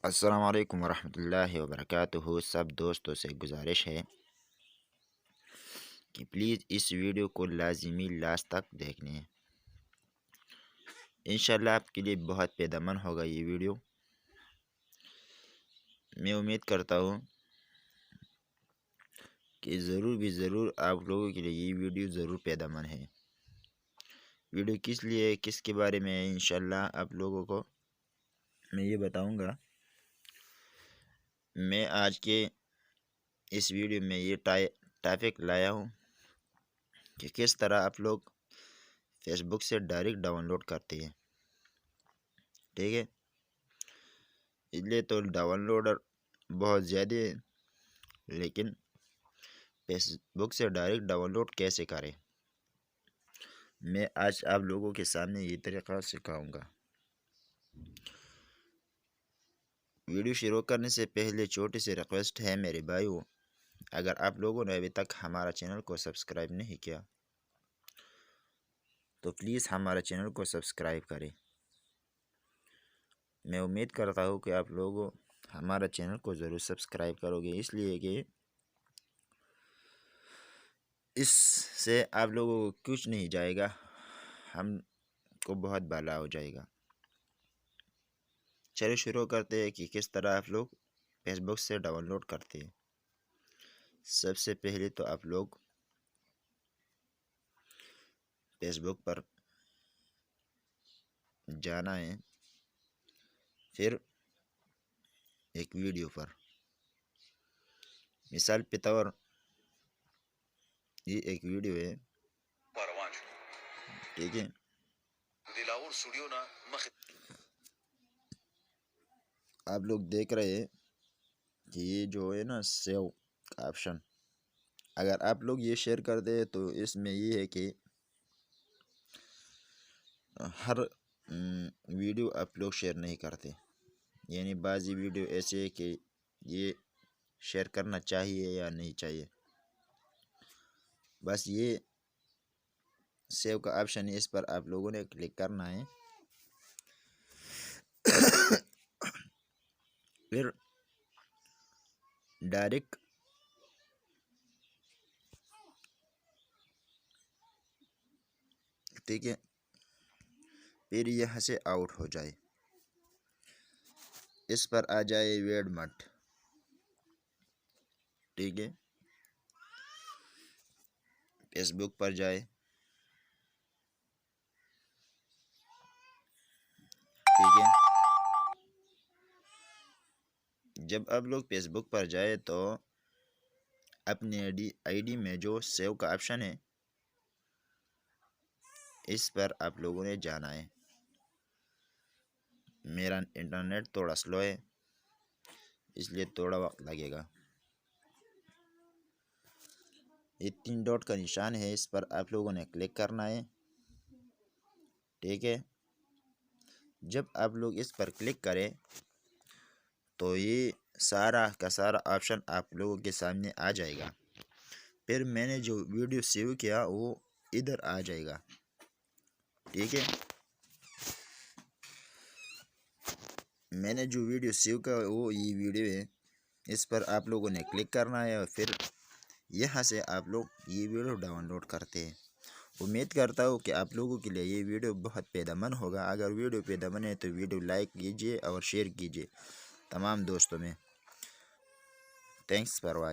अस्सलाम वालेकुम वरहमतुल्लाहि वबरकातुहू। सब दोस्तों से गुजारिश है कि प्लीज़ इस वीडियो को लाज़िमी लास्ट तक देखने। इंशाल्लाह आपके लिए बहुत फ़ायदेमंद होगा ये वीडियो। मैं उम्मीद करता हूँ कि ज़रूर आप लोगों के लिए ये वीडियो ज़रूर फ़ायदेमंद है। वीडियो किस लिए किसके बारे में है, इंशाल्लाह आप लोगों को मैं ये बताऊँगा। मैं आज के इस वीडियो में ये टॉपिक लाया हूँ कि किस तरह आप लोग फेसबुक से डायरेक्ट डाउनलोड करते हैं। ठीक है, इसलिए तो डाउनलोडर बहुत ज़्यादा है, लेकिन फेसबुक से डायरेक्ट डाउनलोड कैसे करें, मैं आज आप लोगों के सामने ये तरीक़ा सिखाऊंगा। वीडियो शुरू करने से पहले छोटी सी रिक्वेस्ट है मेरे भाइयों, अगर आप लोगों ने अभी तक हमारा चैनल को सब्सक्राइब नहीं किया तो प्लीज़ हमारा चैनल को सब्सक्राइब करें। मैं उम्मीद करता हूँ कि आप लोग हमारा चैनल को ज़रूर सब्सक्राइब करोगे, इसलिए कि इससे आप लोगों को कुछ नहीं जाएगा, हमको बहुत भला हो जाएगा। चलिए शुरू करते हैं कि किस तरह आप लोग फेसबुक से डाउनलोड करते हैं। सबसे पहले तो आप लोग फेसबुक पर जाना है, फिर एक वीडियो पर, मिसाल के तौर ये एक वीडियो है, ठीक है। आप लोग देख रहे हैं कि ये जो है ना सेव का ऑप्शन, अगर आप लोग ये शेयर कर दे तो इसमें ये है कि हर वीडियो आप लोग शेयर नहीं करते, यानी बाज़ी वीडियो ऐसे है कि ये शेयर करना चाहिए या नहीं चाहिए। बस ये सेव का ऑप्शन है, इस पर आप लोगों ने क्लिक करना है। फिर डायरेक्ट ठीक है, फिर यहाँ से आउट हो जाए, इस पर आ जाए वेड मट, ठीक है। फेसबुक पर जाए, ठीक है। जब आप लोग फेसबुक पर जाए तो अपनी आईडी में जो सेव का ऑप्शन है इस पर आप लोगों ने जाना है। मेरा इंटरनेट थोड़ा स्लो है, इसलिए थोड़ा वक्त लगेगा। ये 3 डॉट का निशान है, इस पर आप लोगों ने क्लिक करना है, ठीक है। जब आप लोग इस पर क्लिक करें तो ये सारा का सारा ऑप्शन आप लोगों के सामने आ जाएगा। फिर मैंने जो वीडियो सेव किया वो इधर आ जाएगा, ठीक है। मैंने जो वीडियो सेव किया वो ये वीडियो है, इस पर आप लोगों ने क्लिक करना है और फिर यहाँ से आप लोग ये वीडियो डाउनलोड करते हैं। उम्मीद करता हूँ कि आप लोगों के लिए ये वीडियो बहुत फ़ायदेमंद होगा। अगर वीडियो फ़ायदेमंद है तो वीडियो लाइक कीजिए और शेयर कीजिए तमाम दोस्तों में। Thanks for watching.